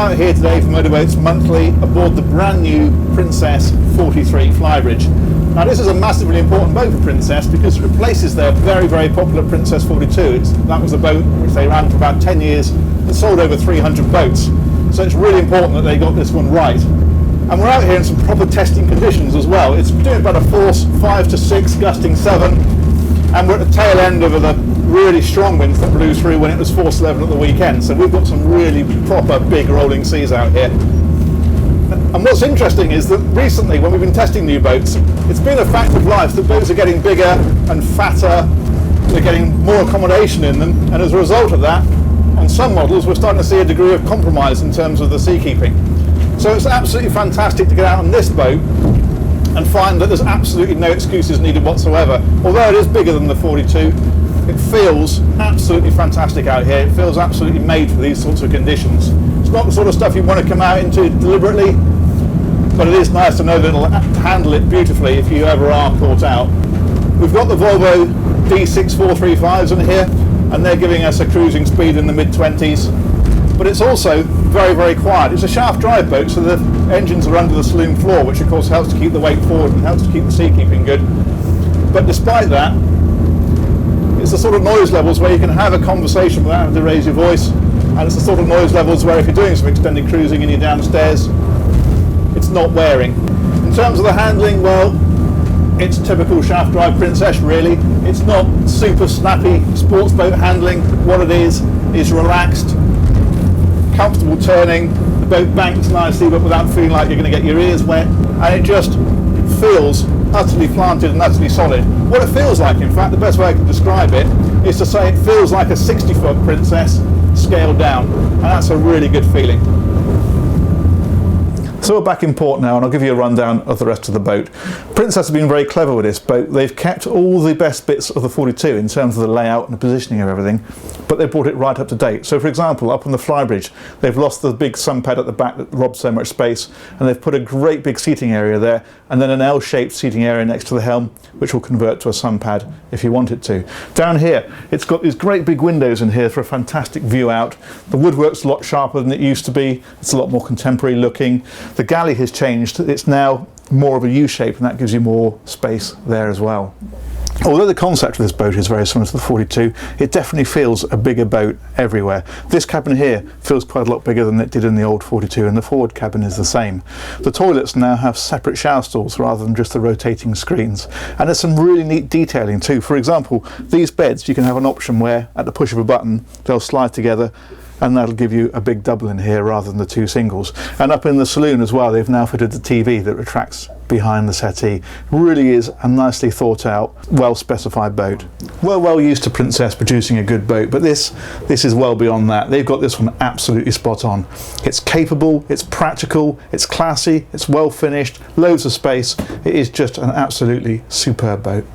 out here today for Motorboats Monthly aboard the brand new Princess 43 Flybridge. Now this is a massively important boat for Princess because it replaces their very, very popular Princess 42. That was a boat which they ran for about 10 years and sold over 300 boats. So it's really important that they got this one right. And we're out here in some proper testing conditions as well. It's doing about a force 5 to 6, gusting 7, and we're at the tail end of the really strong winds that blew through when it was force 11 at the weekend. So we've got some really proper big rolling seas out here. And what's interesting is that recently, when we've been testing new boats, it's been a fact of life that boats are getting bigger and fatter, they're getting more accommodation in them, and as a result of that, on some models, we're starting to see a degree of compromise in terms of the seakeeping. So it's absolutely fantastic to get out on this boat and find that there's absolutely no excuses needed whatsoever. Although it is bigger than the 42, it feels absolutely fantastic out here. It feels absolutely made for these sorts of conditions. It's not the sort of stuff you want to come out into deliberately, but it is nice to know that it'll handle it beautifully if you ever are caught out. We've got the Volvo D6 435s in here, and they're giving us a cruising speed in the mid-20s, but it's also very, very quiet. It's a shaft drive boat, so the engines are under the saloon floor, which of course helps to keep the weight forward and helps to keep the seakeeping good. But despite that, it's the sort of noise levels where you can have a conversation without having to raise your voice, and it's the sort of noise levels where if you're doing some extended cruising and you're downstairs, it's not wearing. In terms of the handling, well, it's typical shaft drive Princess really. It's not super snappy sports boat handling. What it is relaxed, comfortable turning, the boat banks nicely but without feeling like you're going to get your ears wet, and it just feels utterly planted and utterly solid. What it feels like, in fact, the best way I can describe it is to say it feels like a 60-foot Princess scaled down, and that's a really good feeling. So we're back in port now, and I'll give you a rundown of the rest of the boat. Princess have been very clever with this boat. They've kept all the best bits of the 42 in terms of the layout and the positioning of everything, but they brought it right up to date. So for example, up on the Flybridge, they've lost the big sun pad at the back that robs so much space, and they've put a great big seating area there, and then an L-shaped seating area next to the helm, which will convert to a sun pad if you want it to. Down here, it's got these great big windows in here for a fantastic view out. The woodwork's a lot sharper than it used to be. It's a lot more contemporary looking. The galley has changed. It's now more of a U-shape, and that gives you more space there as well. Although the concept of this boat is very similar to the 42, it definitely feels a bigger boat everywhere. This cabin here feels quite a lot bigger than it did in the old 42, and the forward cabin is the same. The toilets now have separate shower stalls rather than just the rotating screens, and there's some really neat detailing too. For example, these beds, you can have an option where at the push of a button they'll slide together, and that'll give you a big double in here rather than the two singles. And up in the saloon as well, they've now fitted the TV that retracts behind the settee. Really is a nicely thought out, well specified boat. We're well used to Princess producing a good boat, but this is well beyond that. They've got this one absolutely spot on. It's capable, it's practical, it's classy, it's well finished, loads of space. It is just an absolutely superb boat.